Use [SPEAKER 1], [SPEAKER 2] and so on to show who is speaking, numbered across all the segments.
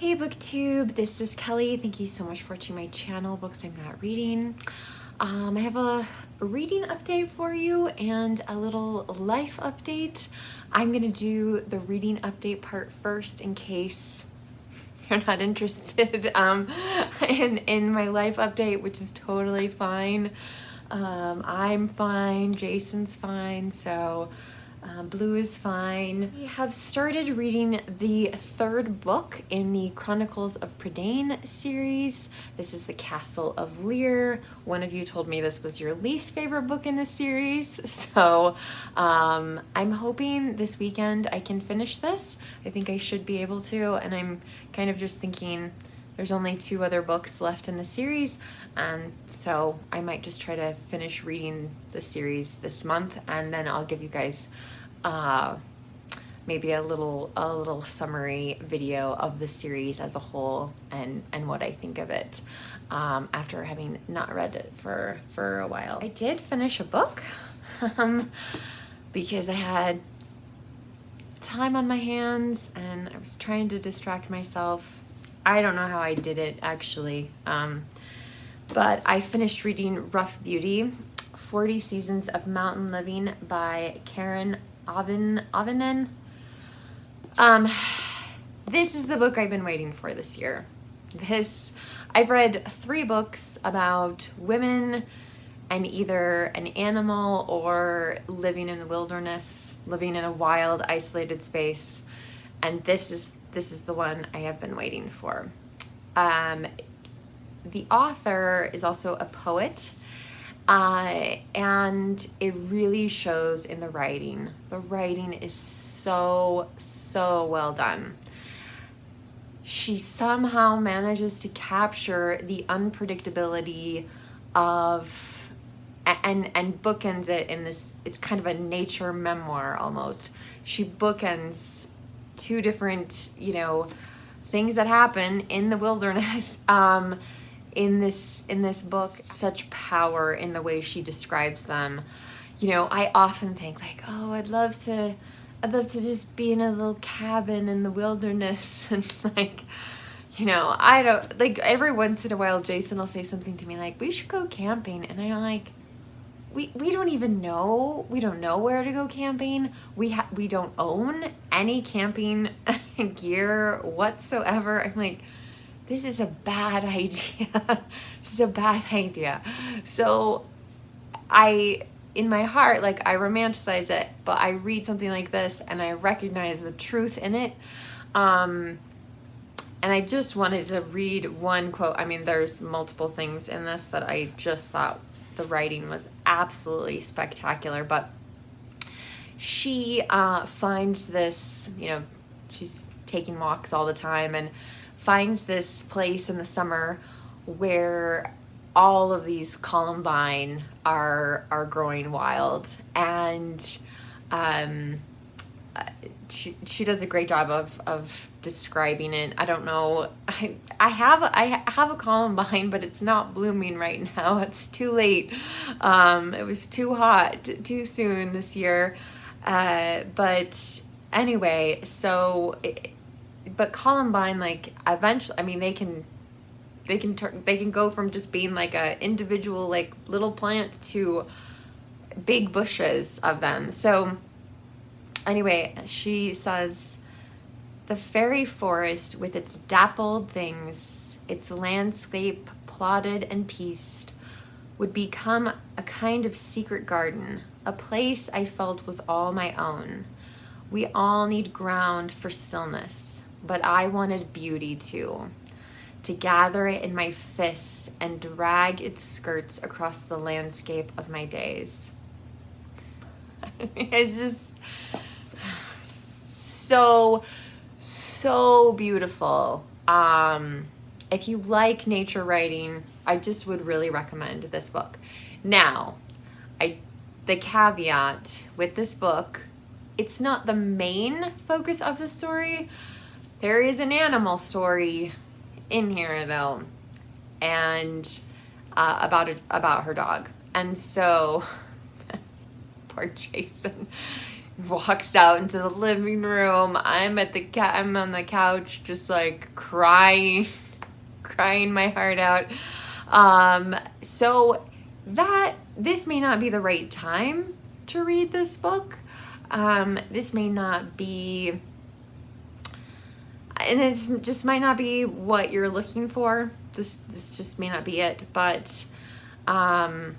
[SPEAKER 1] Hey Booktube, this is Kelly. Thank you so much for watching my channel, Books I'm Not Reading. I have a reading update for you and a little life update. I'm gonna do the reading update part first in case you're not interested in my life update, which is totally fine. I'm fine, Jason's fine, so Blue is fine. We have started reading the third book in the Chronicles of Prydain series. This is The Castle of Llyr. One of you told me this was your least favorite book in the series, so I'm hoping this weekend I can finish this. I think I should be able to, and I'm kind of just thinking there's only 2 other books left in the series, and so I might just try to finish reading the series this month, and then I'll give you guys maybe a little summary video of the series as a whole and what I think of it after having not read it for a while. I did finish a book because I had time on my hands and I was trying to distract myself. I don't know how I did it actually, but I finished reading Rough Beauty, 40 Seasons of Mountain Living by Auvinen. This is the book I've been waiting for this year. I've read 3 books about women and either an animal or living in the wilderness, living in a wild, isolated space, and this is the one I have been waiting for. The author is also a poet, and it really shows in the writing. The writing is so well done. She somehow manages to capture the unpredictability of, and bookends it in this, it's kind of a nature memoir almost. She bookends 2 different, things that happen in the wilderness in this book. Such power in the way she describes them. I often think like, oh, I'd love to just be in a little cabin in the wilderness and I don't, like, every once in a while Jason will say something to me like, we should go camping, and I'm like, we don't even know. We don't know where to go camping. We don't own any camping gear whatsoever. I'm like, this is a bad idea. This is a bad idea. So in my heart, like, I romanticize it, but I read something like this and I recognize the truth in it. And I just wanted to read one quote. I mean, there's multiple things in this that I just thought the writing was absolutely spectacular, but she finds this, she's taking walks all the time and finds this place in the summer where all of these columbine are growing wild, and she does a great job of describing it. I don't know. I have a columbine, but it's not blooming right now. It's too late. It was too hot too soon this year. But anyway, but columbine, like, eventually, I mean, they can go from just being like a individual, like, little plant to big bushes of them. So anyway, she says, the fairy forest with its dappled things, its landscape plotted and pieced, would become a kind of secret garden, a place I felt was all my own. We all need ground for stillness, but I wanted beauty too, to gather it in my fists and drag its skirts across the landscape of my days. It's just so beautiful. If you like nature writing, I just would really recommend this book. Now, the caveat with this book, it's not the main focus of the story. There is an animal story in here though, and about her dog. And so poor Jason, walks out into the living room. I'm on the couch just like crying my heart out. So this may not be the right time to read this book. This may not be, and it just might not be what you're looking for. This just may not be it, but yeah,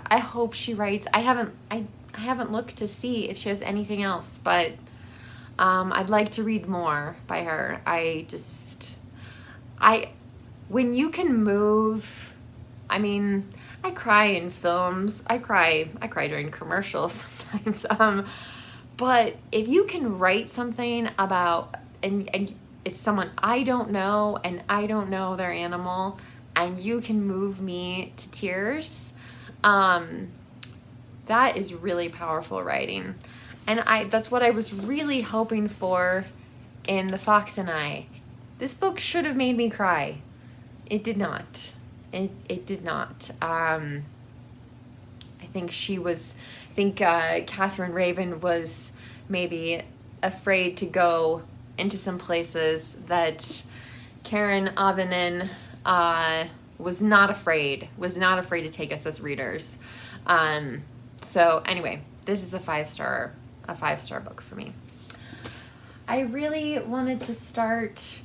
[SPEAKER 1] I hope she writes. I haven't looked to see if she has anything else, but I'd like to read more by her. When you can move, I mean, I cry in films. I cry during commercials sometimes. But if you can write something about, and it's someone I don't know and I don't know their animal, and you can move me to tears, that is really powerful writing. And that's what I was really hoping for in The Fox and I. This book should have made me cry. It did not. It did not. I think Catherine Raven was maybe afraid to go into some places that Karen Auvinen was not afraid to take us as readers. So anyway, this is a 5-star book for me. I really wanted to start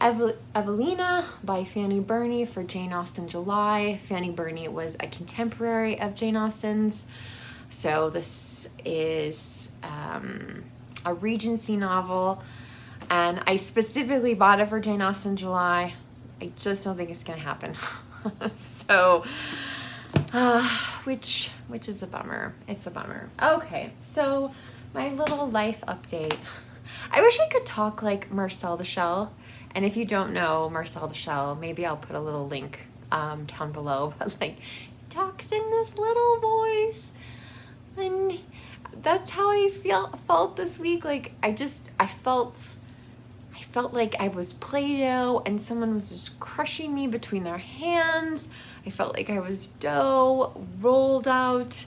[SPEAKER 1] Evelina by Fanny Burney for Jane Austen July. Fanny Burney was a contemporary of Jane Austen's, so this is a Regency novel, and I specifically bought it for Jane Austen July. I just don't think it's gonna happen. So which is a bummer. It's a bummer. Okay, so my little life update. I wish I could talk like Marcel the Shell. And if you don't know Marcel the Shell, maybe I'll put a little link down below. But like, he talks in this little voice, and that's how I felt this week. Like I felt like I was Play-Doh and someone was just crushing me between their hands. I felt like I was dough rolled out,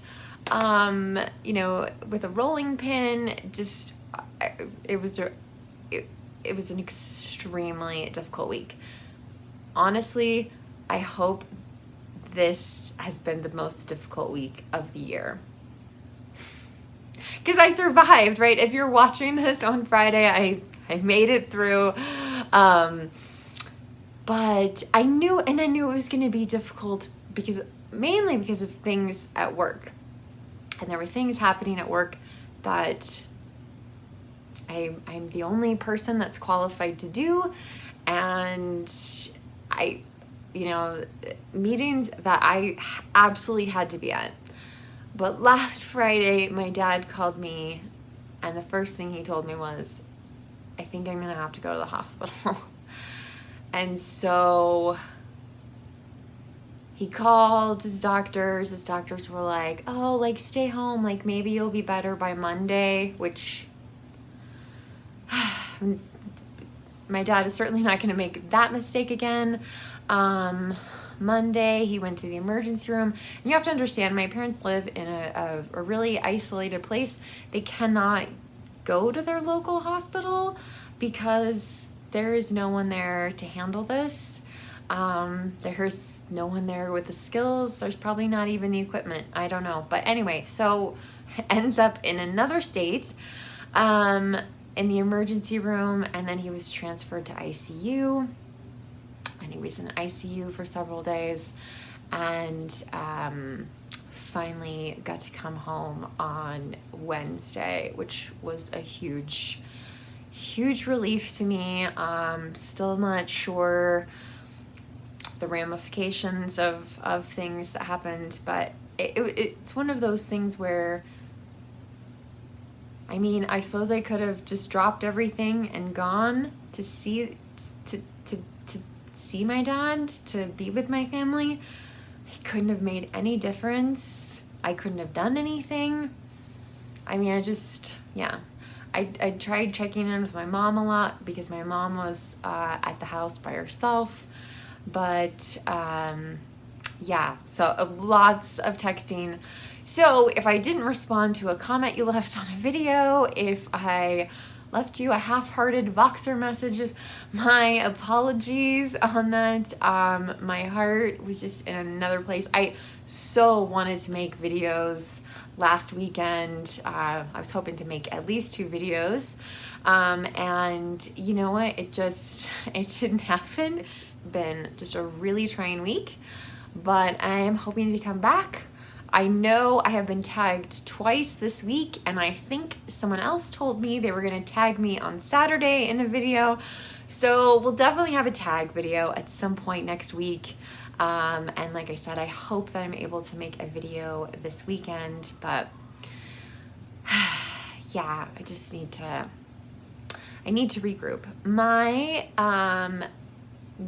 [SPEAKER 1] with a rolling pin. Just it was an extremely difficult week. Honestly, I hope this has been the most difficult week of the year. Because I survived, right? If you're watching this on Friday, I made it through. But I knew it was going to be difficult mainly because of things at work. And there were things happening at work that I'm the only person that's qualified to do, and meetings that I absolutely had to be at. But last Friday, my dad called me, and the first thing he told me was, I think I'm gonna have to go to the hospital. And so he called his doctors. His doctors were like, oh, like stay home, like maybe you'll be better by Monday, which my dad is certainly not going to make that mistake again. Monday, he went to the emergency room. And you have to understand, my parents live in a really isolated place. They cannot go to their local hospital because there is no one there to handle this. There's no one there with the skills. There's probably not even the equipment. I don't know. But anyway, so ends up in another state. In the emergency room, and then he was transferred to ICU, and he was in ICU for several days, and finally got to come home on Wednesday, which was a huge relief to me. Still not sure the ramifications of things that happened, but it's one of those things where, I mean, I suppose I could have just dropped everything and gone to see my dad, to be with my family. It couldn't have made any difference. I couldn't have done anything. I mean, I tried checking in with my mom a lot because my mom was at the house by herself. But so lots of texting. So if I didn't respond to a comment you left on a video, if I left you a half-hearted Voxer message, my apologies on that. My heart was just in another place. I so wanted to make videos last weekend. I was hoping to make at least 2 videos. And you know what? It didn't happen. It's been just a really trying week, but I am hoping to come back. I know I have been tagged twice this week, and I think someone else told me they were going to tag me on Saturday in a video. So we'll definitely have a tag video at some point next week. And like I said, I hope that I'm able to make a video this weekend, but yeah, I need to regroup. My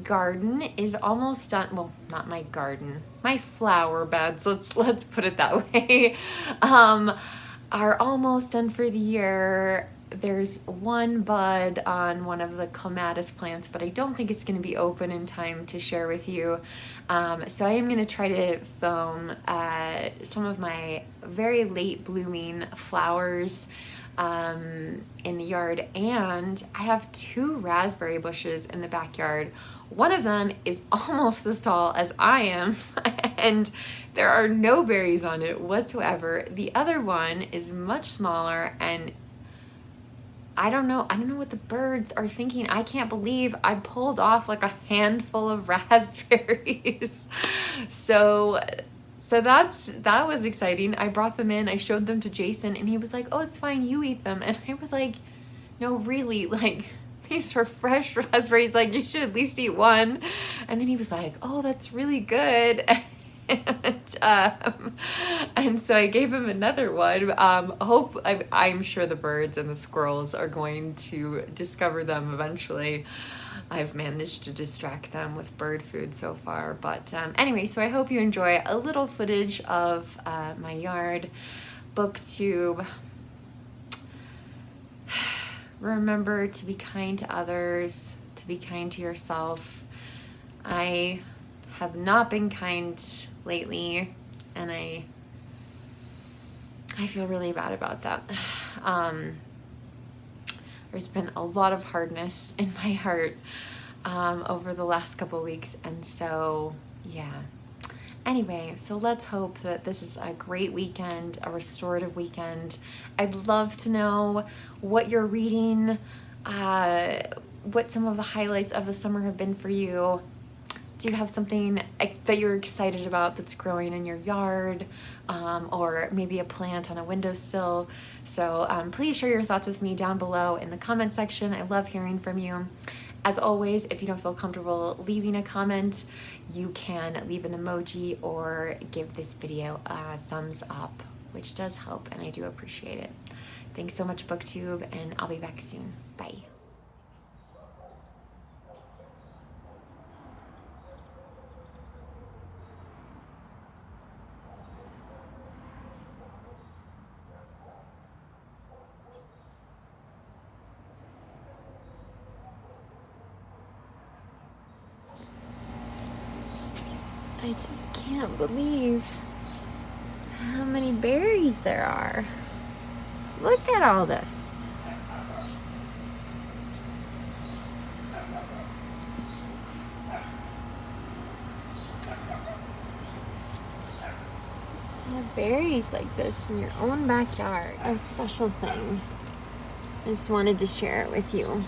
[SPEAKER 1] garden is almost done. Well, not my garden, my flower beds, let's put it that way, are almost done for the year. There's one bud on one of the clematis plants, but I don't think it's going to be open in time to share with you. So I am going to try to film some of my very late blooming flowers in the yard, and I have 2 raspberry bushes in the backyard. One of them is almost as tall as I am, and there are no berries on it whatsoever. The other one is much smaller, and I don't know what the birds are thinking. I can't believe I pulled off like a handful of raspberries. So that was exciting. I brought them in, I showed them to Jason, and he was like, "Oh, it's fine, you eat them." And I was like, "No, really, like, these are fresh raspberries, like, you should at least eat one." And then he was like, "Oh, that's really good." And so I gave him another one. I'm sure the birds and the squirrels are going to discover them eventually. I've managed to distract them with bird food so far. But anyway, so I hope you enjoy a little footage of my yard. Booktube. Remember to be kind to others, to be kind to yourself. I have not been kind lately, and I feel really bad about that. There's been a lot of hardness in my heart over the last couple weeks, and so yeah. Anyway, so let's hope that this is a great weekend, a restorative weekend. I'd love to know what you're reading, what some of the highlights of the summer have been for you. Do you have something that you're excited about that's growing in your yard, or maybe a plant on a windowsill? So please share your thoughts with me down below in the comment section. I love hearing from you. As always, if you don't feel comfortable leaving a comment, you can leave an emoji or give this video a thumbs up, which does help, and I do appreciate it. Thanks so much, Booktube, and I'll be back soon. Bye. I just can't believe how many berries there are. Look at all this. To have berries like this in your own backyard, a special thing. I just wanted to share it with you.